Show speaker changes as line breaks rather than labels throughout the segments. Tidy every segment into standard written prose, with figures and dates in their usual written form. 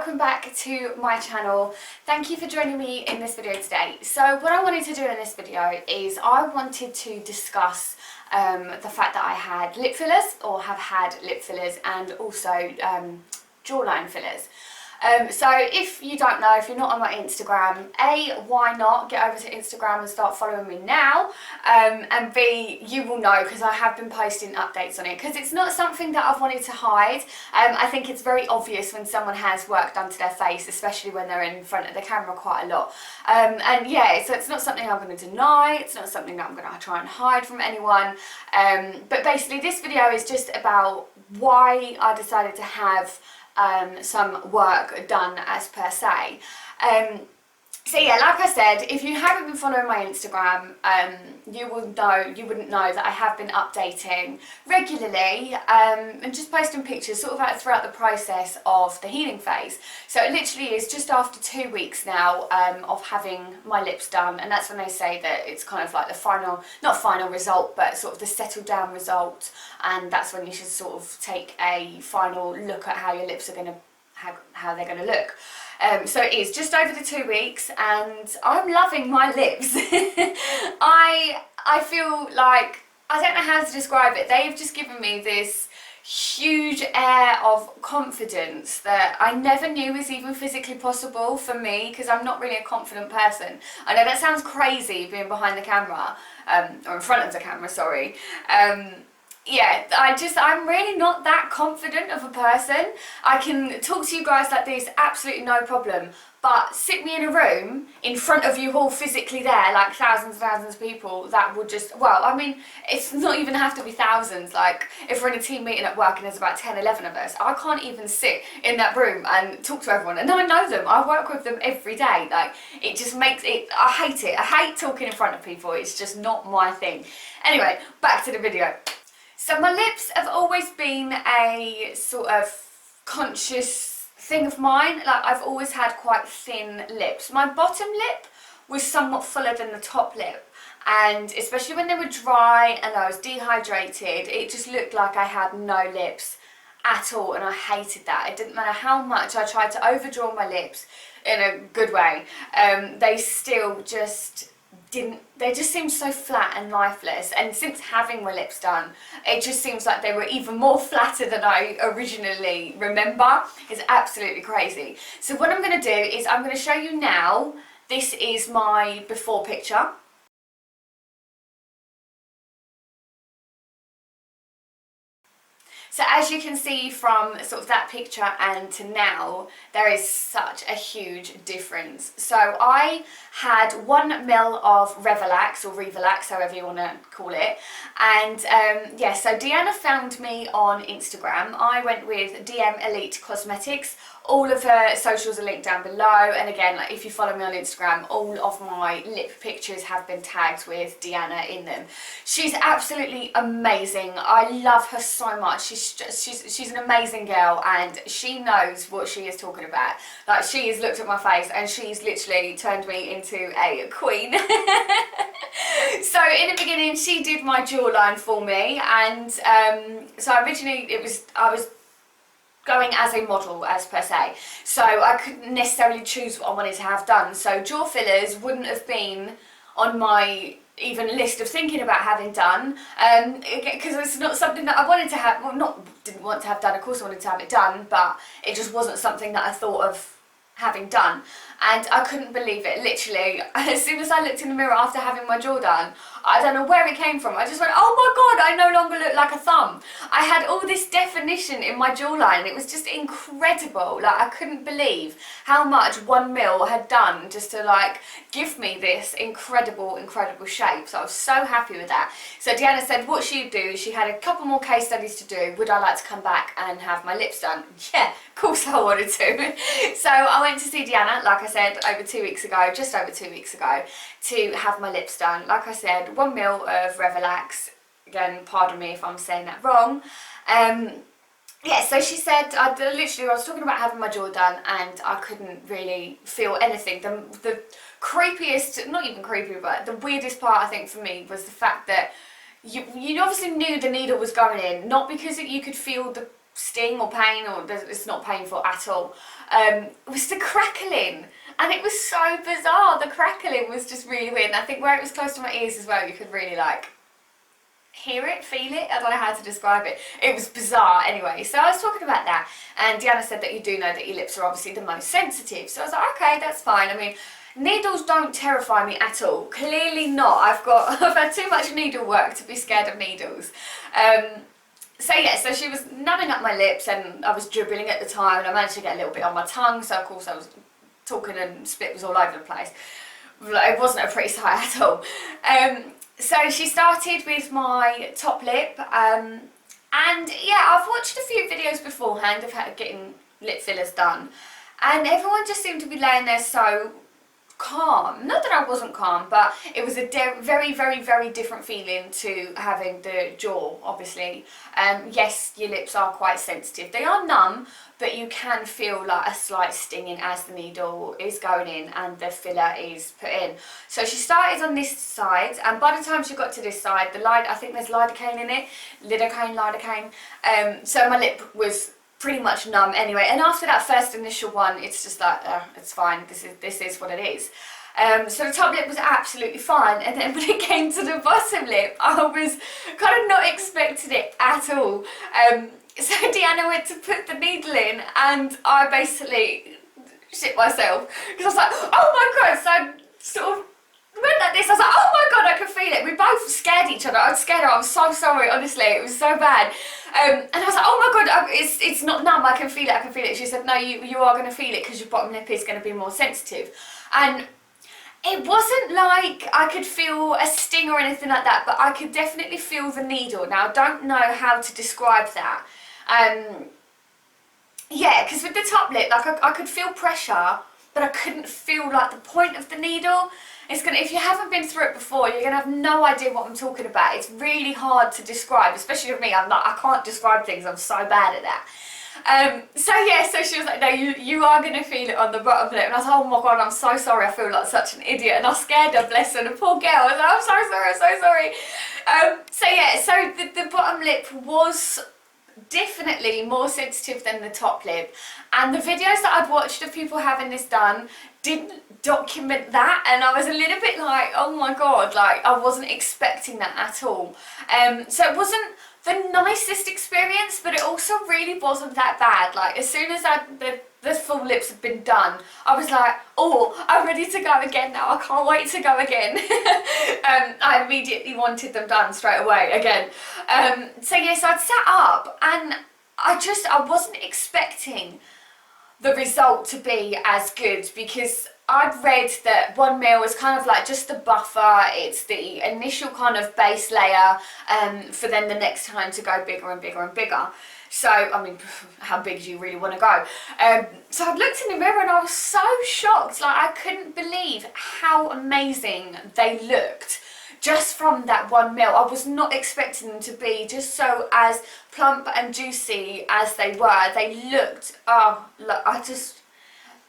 welcome back to my channel. Thank you for joining me in this video today. So what I wanted to do in this video is I wanted to discuss the fact that I had lip fillers, or have had lip fillers, and also jawline fillers. So if you don't know, if you're not on my Instagram, A, why not get over to Instagram and start following me now, and B, you will know because I have been posting updates on it, because it's not something that I've wanted to hide. I think it's very obvious when someone has work done to their face, especially when they're in front of the camera quite a lot. And yeah, so it's not something I'm going to deny, it's not something that I'm going to try and hide from anyone, but basically this video is just about why I decided to have some work done as per se. So yeah, like I said, if you haven't been following my Instagram, you wouldn't know that I have been updating regularly and just posting pictures sort of throughout the process of the healing phase. So it literally is just after 2 weeks now of having my lips done, and that's when they say that it's kind of like the final, not final result, but sort of the settled down result, and that's when you should sort of take a final look at how your lips are going to, how they're going to look. So it is just over the 2 weeks and I'm loving my lips. I feel like, I don't know how to describe it, they've just given me this huge air of confidence that I never knew was even physically possible for me, because I'm not really a confident person. I know that sounds crazy being behind the camera, or in front of the camera, sorry. Yeah, I'm really not that confident of a person. I can talk to you guys like this, absolutely no problem, but sit me in a room in front of you all physically there, like thousands and thousands of people, that would just, well, I mean, it's not even have to be thousands. Like, if we're in a team meeting at work and there's about 10, 11 of us, I can't even sit in that room and talk to everyone, and I know them, I work with them every day. Like, it just makes it, I hate it. I hate talking in front of people, it's just not my thing. Anyway, back to the video. So my lips have always been a sort of conscious thing of mine. Like, I've always had quite thin lips. My bottom lip was somewhat fuller than the top lip, and especially when they were dry and I was dehydrated, it just looked like I had no lips at all, and I hated that. It didn't matter how much I tried to overdraw my lips in a good way, they still just they just seemed so flat and lifeless. And since having my lips done, it just seems like they were even more flatter than I originally remember. It's absolutely crazy. So what I'm going to do is I'm going to show you now. This is my before picture. So as you can see from sort of that picture and to now, there is such a huge difference. So I had 1ml of Revolax, or Revolax, however you want to call it. And yeah, so Deanna found me on Instagram. I went with DM Elite Cosmetics. All of her socials are linked down below, and again, like, if you follow me on Instagram, all of my lip pictures have been tagged with Deanna in them. She's absolutely amazing. I love her so much. She's an amazing girl, and she knows what she is talking about. Like, she has looked at my face and she's literally turned me into a queen. So in the beginning, she did my jawline for me, and so originally I was going as a model, as per se, so I couldn't necessarily choose what I wanted to have done. So jaw fillers wouldn't have been on my even list of thinking about having done, because it's not something that I wanted to have, well, didn't want to have done, of course I wanted to have it done, but it just wasn't something that I thought of having done. And I couldn't believe it, literally, as soon as I looked in the mirror after having my jaw done, I don't know where it came from, I just went, oh my god, I no longer look like a thumb. I had all this definition in my jawline, it was just incredible. Like, I couldn't believe how much 1ml had done just to, like, give me this incredible shape. So I was so happy with that. So Deanna said what she'd do, she had a couple more case studies to do, would I like to come back and have my lips done? Yeah, of course I wanted to. So I went to see Deanna, like I said, over 2 weeks ago, just over 2 weeks ago, to have my lips done. Like I said, 1ml of Revolax. Again, pardon me if I'm saying that wrong. Yeah, so she said, I was talking about having my jaw done and I couldn't really feel anything. The creepiest, not even creepy, but the weirdest part, I think, for me was the fact that you obviously knew the needle was going in, not because you could feel the sting or pain, or it's not painful at all, was the crackling. And it was so bizarre. The crackling was just really weird. And I think where it was close to my ears as well, you could really like hear it, feel it. I don't know how to describe it. It was bizarre anyway. So I was talking about that, and Deanna said that you do know that your lips are obviously the most sensitive. So I was like, okay, that's fine. I mean, needles don't terrify me at all. Clearly not. I've had too much needle work to be scared of needles. So yeah, so she was numbing up my lips, and I was dribbling at the time, and I managed to get a little bit on my tongue. So of course I was talking and spit was all over the place. It wasn't a pretty sight at all. So she started with my top lip, and yeah, I've watched a few videos beforehand of how getting lip fillers done, and everyone just seemed to be laying there so calm. Not that I wasn't calm, but it was a very, very, very different feeling to having the jaw, obviously. Yes, your lips are quite sensitive. They are numb, but you can feel like a slight stinging as the needle is going in and the filler is put in. So she started on this side, and by the time she got to this side, I think there's lidocaine in it, lidocaine. So my lip was pretty much numb anyway, and after that first initial one, it's just like, it's fine, this is what it is. So the top lip was absolutely fine, and then when it came to the bottom lip, I was kind of not expecting it at all. So Deanna went to put the needle in, and I basically shit myself, because I was like, oh my god. So I sort of went like this. I was like, oh my god, I can feel it. We both scared each other. I was scared her. I was so sorry, honestly. It was so bad. And I was like, oh my god, it's not numb. I can feel it. She said, no, you are going to feel it because your bottom lip is going to be more sensitive. And it wasn't like I could feel a sting or anything like that, but I could definitely feel the needle. Now, I don't know how to describe that. Yeah, because with the top lip, like I could feel pressure, but I couldn't feel like the point of the needle. If you haven't been through it before, you're gonna have no idea what I'm talking about. It's really hard to describe, especially with me. I can't describe things. I'm so bad at that. So yeah, so she was like, no, you are gonna feel it on the bottom lip, and I was like, oh my god, I'm so sorry. I feel like such an idiot, and I scared her, bless her, the poor girl. I was like, I'm so sorry. So yeah, so the bottom lip was definitely more sensitive than the top lip, and the videos that I'd watched of people having this done didn't document that, and I was a little bit like, oh my god, like I wasn't expecting that at all. So it wasn't the nicest experience, but it also really wasn't that bad. Like as soon as the full lips had been done, I was like, oh, I'm ready to go again now. I can't wait to go again. I immediately wanted them done straight away again. So yes, I'd sat up, and I wasn't expecting the result to be as good, because I'd read that 1ml is kind of like just the buffer. It's the initial kind of base layer for then the next time to go bigger and bigger and bigger. So, I mean, how big do you really want to go? So I looked in the mirror and I was so shocked. Like, I couldn't believe how amazing they looked just from that 1ml. I was not expecting them to be just so as plump and juicy as they were. They looked, oh, look,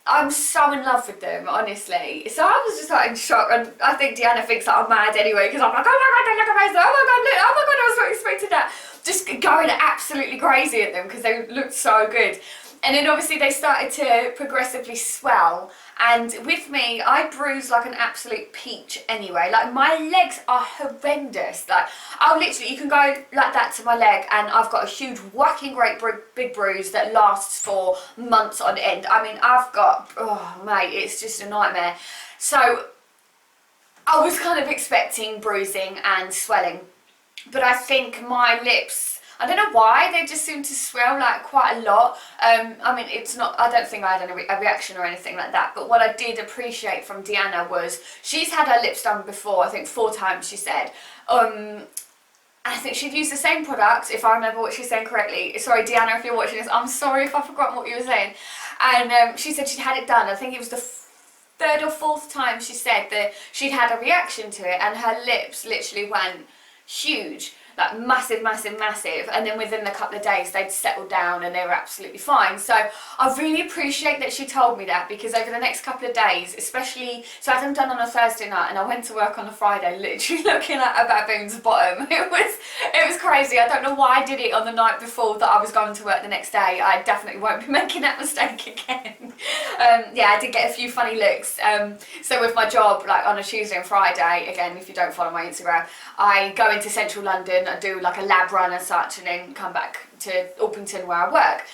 I'm so in love with them, honestly. So I was just like in shock, and I think Deanna thinks that I'm mad anyway, because I'm like, oh my god, they look amazing, oh my god, look, oh my god, I was not expecting that. Just going absolutely crazy at them because they looked so good. And then obviously they started to progressively swell, and with me, I bruise like an absolute peach anyway. Like my legs are horrendous. Like I'll literally, you can go like that to my leg and I've got a huge whacking great big bruise that lasts for months on end. I mean, I've got, oh mate, it's just a nightmare. So I was kind of expecting bruising and swelling, but I think my lips, I don't know why, they just seem to swell like quite a lot. I mean, it's not, I don't think I had a reaction or anything like that, but what I did appreciate from Deanna was she's had her lips done before, I think 4 times she said. I think she'd used the same product, if I remember what she's saying correctly. Sorry, Deanna, if you're watching this, I'm sorry if I've forgotten what you were saying. And she said she'd had it done, I think it was the 3rd or 4th time she said that she'd had a reaction to it, and her lips literally went huge. like massive, massive, massive, and then within a couple of days they'd settled down and they were absolutely fine. So I really appreciate that she told me that, because over the next couple of days, especially, so I had them done on a Thursday night and I went to work on a Friday literally looking at a baboon's bottom. It was crazy. I don't know why I did it on the night before that I was going to work the next day. I definitely won't be making that mistake again. Yeah, I did get a few funny looks. So with my job, like on a Tuesday and Friday, again, if you don't follow my Instagram, I go into central London, I do like a lab run and such, and then come back to Orpington where I work.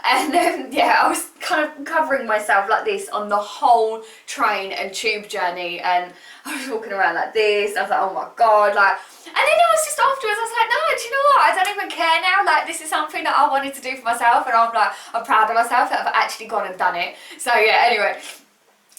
And yeah, I was kind of covering myself like this on the whole train and tube journey, and I was walking around like this. I was like, oh my god, like, and then I was just afterwards, I was like, no, do you know what, I don't even care now, like this is something that I wanted to do for myself, and I'm like, I'm proud of myself that I've actually gone and done it. So yeah, anyway,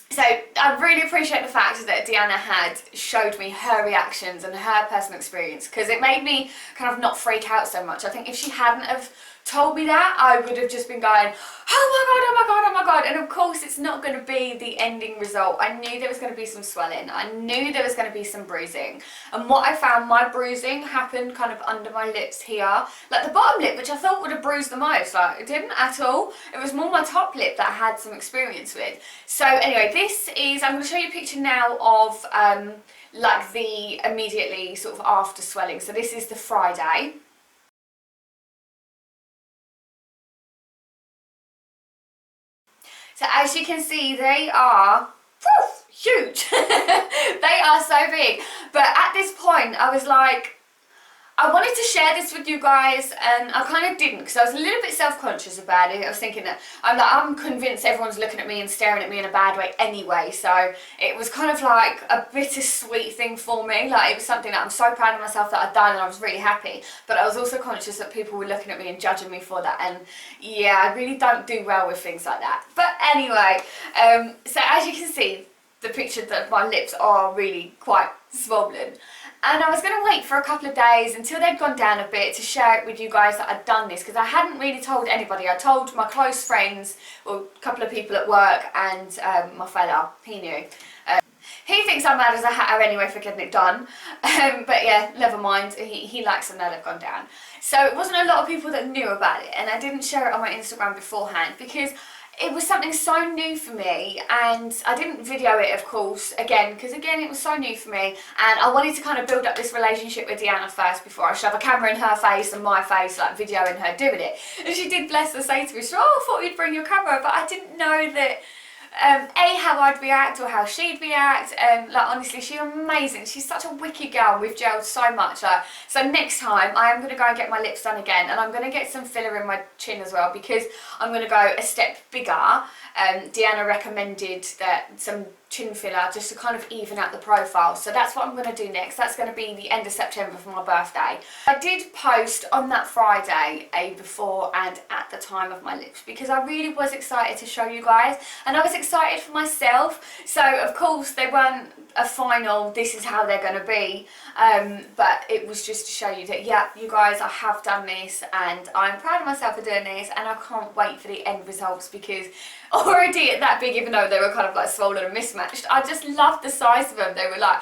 so I really appreciate the fact that Deanna had showed me her reactions and her personal experience, because it made me kind of not freak out so much. I think if she hadn't have told me that, I would have just been going, oh my god, oh my god, oh my god. And of course it's not going to be the ending result. I knew there was going to be some swelling, I knew there was going to be some bruising, and what I found, my bruising happened kind of under my lips here, like the bottom lip, which I thought would have bruised the most. Like, it didn't at all. It was more my top lip that I had some experience with. So anyway, this is, I'm going to show you a picture now of like the immediately sort of after swelling. So this is the Friday. So as you can see, they are huge. They are so big. But at this point, I was like, I wanted to share this with you guys, and I kind of didn't, because I was a little bit self-conscious about it. I was thinking that I'm convinced everyone's looking at me and staring at me in a bad way anyway, so it was kind of like a bittersweet thing for me. Like, it was something that I'm so proud of myself that I'd done, and I was really happy, but I was also conscious that people were looking at me and judging me for that, and yeah, I really don't do well with things like that. But anyway, so as you can see, the picture that my lips are really quite swollen. And I was going to wait for a couple of days until they'd gone down a bit to share it with you guys that I'd done this, because I hadn't really told anybody. I told my close friends, or a couple of people at work, and my fella, he knew. He thinks I'm mad as a hatter anyway for getting it done, but yeah, never mind, he likes them now they've gone down. So it wasn't a lot of people that knew about it, and I didn't share it on my Instagram beforehand because it was something so new for me, and I didn't video it, of course, because it was so new for me, and I wanted to kind of build up this relationship with Deanna first before I shove a camera in her face and my face, like videoing her doing it. And she did, bless her, say to me, oh, I thought you'd bring your camera, but I didn't know that how I'd react or how she'd react. Like, honestly, she's amazing. She's such a wicked girl. We've gelled so much. So next time I am going to go and get my lips done again, and I'm going to get some filler in my chin as well, because I'm going to go a step bigger. Deanna recommended that some chin filler just to kind of even out the profile, so that's what I'm going to do next. That's going to be the end of September for my birthday. I did post on that Friday a before and at the time of my lips, because I really was excited to show you guys, and I was excited for myself. So of course they weren't a final, this is how they're going to be, but it was just to show you that, yeah, you guys, I have done this, and I'm proud of myself for doing this, and I can't wait for the end results, because already at that big, even though they were kind of like swollen and mismatched, I just loved the size of them. They were like,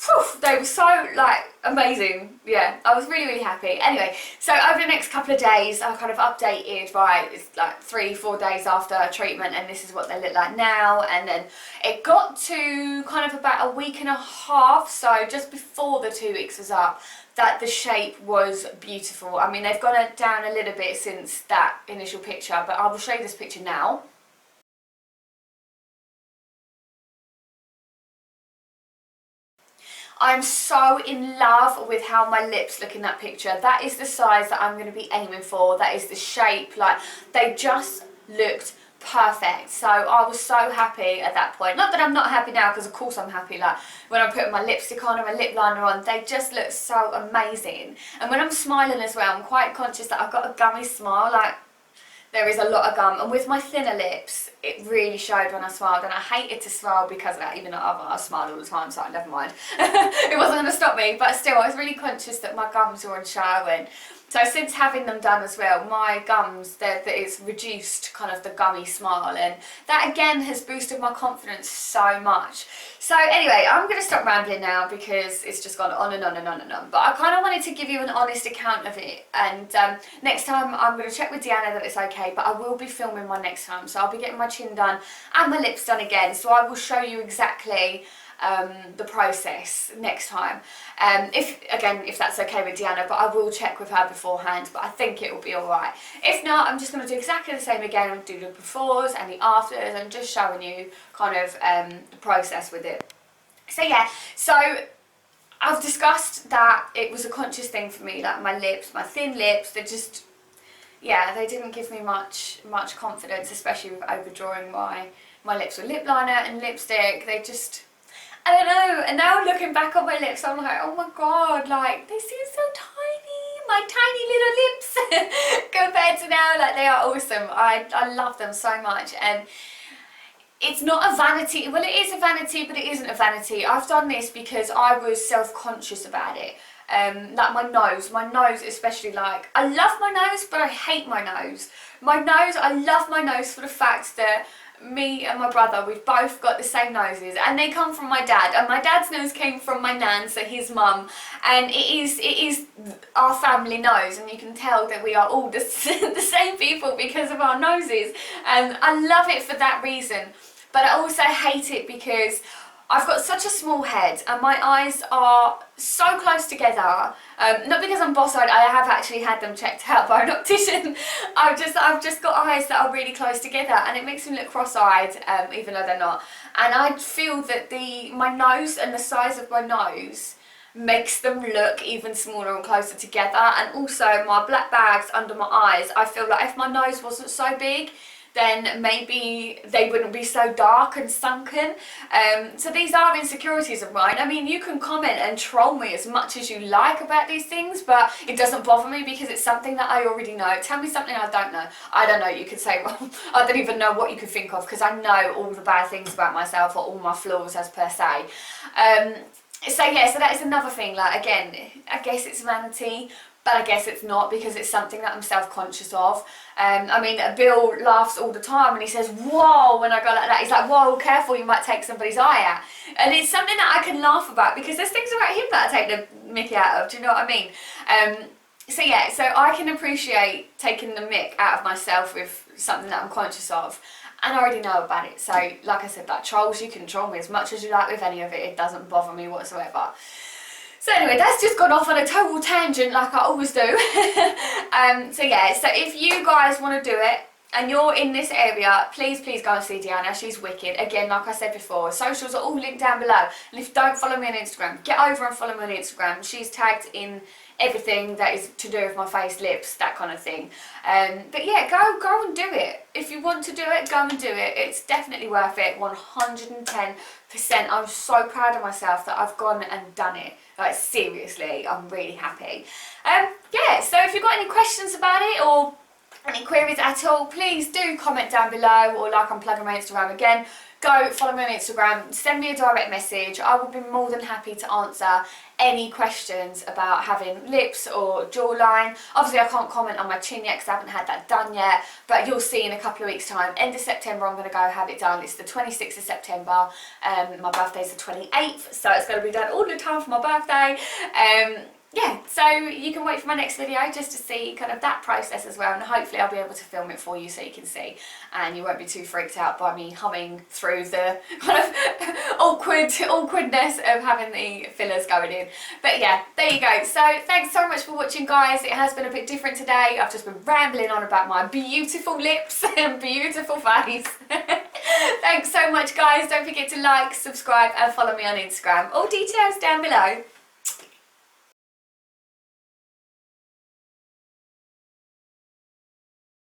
whew, they were so like amazing. Yeah, I was really, really happy. Anyway, so over the next couple of days, I kind of updated, right, it's like 3-4 days after treatment, and this is what they look like now. And then it got to kind of about a week and a half, so just before the 2 weeks was up, that the shape was beautiful. I mean, they've gone down a little bit since that initial picture, but I will show you this picture now. I'm so in love with how my lips look in that picture. That is the size that I'm going to be aiming for. That is the shape. Like, they just looked perfect. So I was so happy at that point. Not that I'm not happy now, because of course I'm happy. Like, when I'm putting my lipstick on and my lip liner on, they just look so amazing. And when I'm smiling as well, I'm quite conscious that I've got a gummy smile. Like, there is a lot of gum, and with my thinner lips, it really showed when I smiled, and I hated to smile because of that, even though I smile all the time, so never mind. It wasn't going to stop me, but still, I was really conscious that my gums were on show, and So since having them done as well, my gums, it's reduced kind of the gummy smile, and that again has boosted my confidence so much. So anyway, I'm going to stop rambling now because it's just gone on and on and on and on. But I kind of wanted to give you an honest account of it, and next time I'm going to check with Deanna that it's okay, but I will be filming one next time. So I'll be getting my chin done and my lips done again, so I will show you exactly the process next time, if that's okay with Deanna, but I will check with her beforehand, but I think it will be alright. If not, I'm just going to do exactly the same again. I'll do the befores and the afters and just showing you kind of the process with it. So yeah, so I've discussed that it was a conscious thing for me, like my lips, my thin lips, they just, yeah, they didn't give me much confidence, especially with overdrawing my lips with lip liner and lipstick. They just, I don't know, and now looking back on my lips, I'm like, oh my god, like, they seem so tiny, my tiny little lips, compared to now, like, they are awesome. I love them so much, and it's not a vanity, well, it is a vanity, but it isn't a vanity. I've done this because I was self-conscious about it. Like my nose especially, like, I love my nose, but I hate my nose. I love my nose for the fact that me and my brother, we've both got the same noses, and they come from my dad, and my dad's nose came from my nan, so his mum, and it is our family nose, and you can tell that we are all the same people because of our noses, and I love it for that reason. But I also hate it because I've got such a small head and my eyes are so close together. Not because I'm boss-eyed, I have actually had them checked out by an optician. I've just got eyes that are really close together, and it makes me look cross-eyed, even though they're not. And I feel that my nose and the size of my nose makes them look even smaller and closer together. And also my black bags under my eyes, I feel like if my nose wasn't so big, then maybe they wouldn't be so dark and sunken. So these are insecurities of mine. I mean, you can comment and troll me as much as you like about these things, but it doesn't bother me because it's something that I already know. Tell me something I don't know. I don't know, you could say, well, I don't even know what you could think of, because I know all the bad things about myself, or all my flaws as per se. So yeah, so that is another thing. Like, again, I guess it's vanity, but I guess it's not, because it's something that I'm self-conscious of. I mean, Bill laughs all the time and he says, whoa, when I go like that. He's like, whoa, careful, you might take somebody's eye out. And it's something that I can laugh about, because there's things about him that I take the mickey out of, do you know what I mean? So yeah, so I can appreciate taking the mick out of myself with something that I'm conscious of. And I already know about it. So, like I said, like trolls, you can troll me as much as you like with any of it. It doesn't bother me whatsoever. So anyway, that's just gone off on a total tangent like I always do. So yeah, so if you guys want to do it and you're in this area, please go and see Deanna. She's wicked. Again, like I said before, socials are all linked down below. And if you don't follow me on Instagram, get over and follow me on Instagram. She's tagged in everything that is to do with my face, lips, that kind of thing. But yeah, go and do it. If you want to do it, go and do it. It's definitely worth it, 110%. I'm so proud of myself that I've gone and done it. Like, seriously, I'm really happy. Yeah, so if you've got any questions about it or any queries at all, please do comment down below, or like I'm plugging my Instagram again, go follow me on Instagram, send me a direct message. I will be more than happy to answer any questions about having lips or jawline. Obviously I can't comment on my chin yet because I haven't had that done yet, but you'll see in a couple of weeks time. End of September I'm going to go have it done. It's the 26th of September. My birthday's the 28th, so it's going to be done all the time for my birthday. Yeah, so you can wait for my next video just to see kind of that process as well, and hopefully I'll be able to film it for you so you can see, and you won't be too freaked out by me humming through the kind of awkwardness of having the fillers going in. But yeah, there you go. So thanks so much for watching, guys. It has been a bit different today. I've just been rambling on about my beautiful lips and beautiful face. Thanks so much, guys. Don't forget to like, subscribe and follow me on Instagram. All details down below.